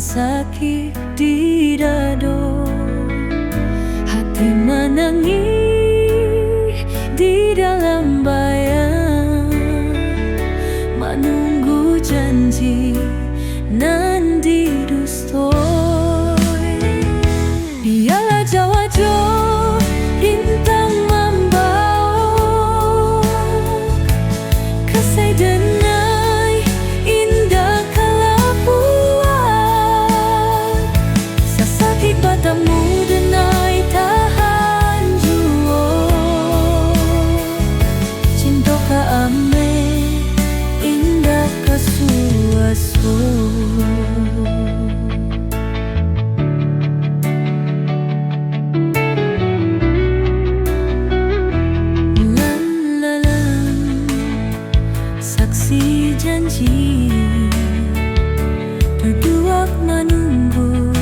sakit di dado. Hati menangis di dalam bayang, menunggu janji nan didustoi. Biarlah jawa-jo bintang membawa kasih denai indah kelapuan. Sasakit batamu denai tahan juo, cinta ka ame indah kasuaso. Saksi janji berdua menunggu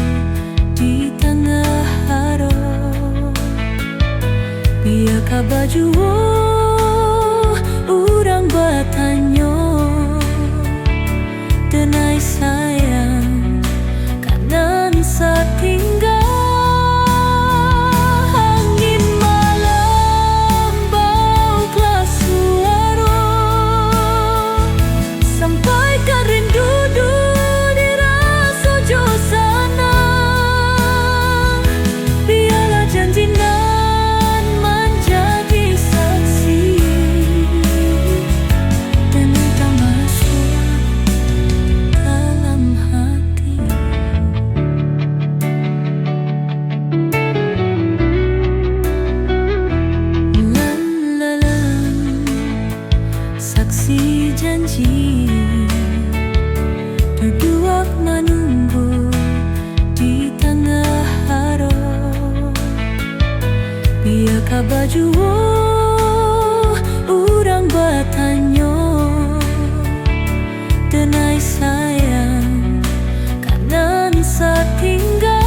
di tengah haro. Biarkah baju urang bertanya denai sayang kanan setinggal. Saksi janji berdua menunggu di tengah haro. Biarkah baju urang bertanya denai sayang kanan setinggal.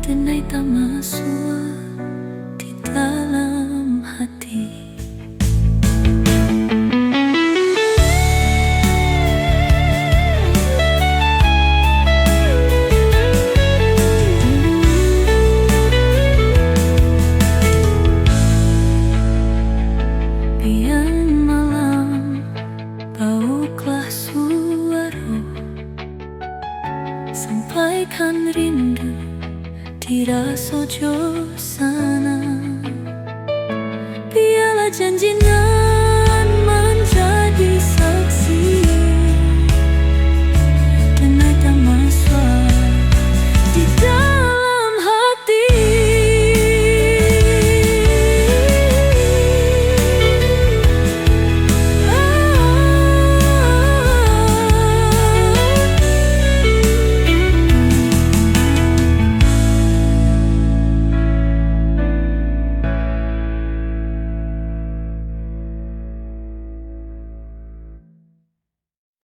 Denai tak masuk di dalam hati. Biar malam bauklah suara, sampaikan rindu dirasa jauh sana. Biarlah janji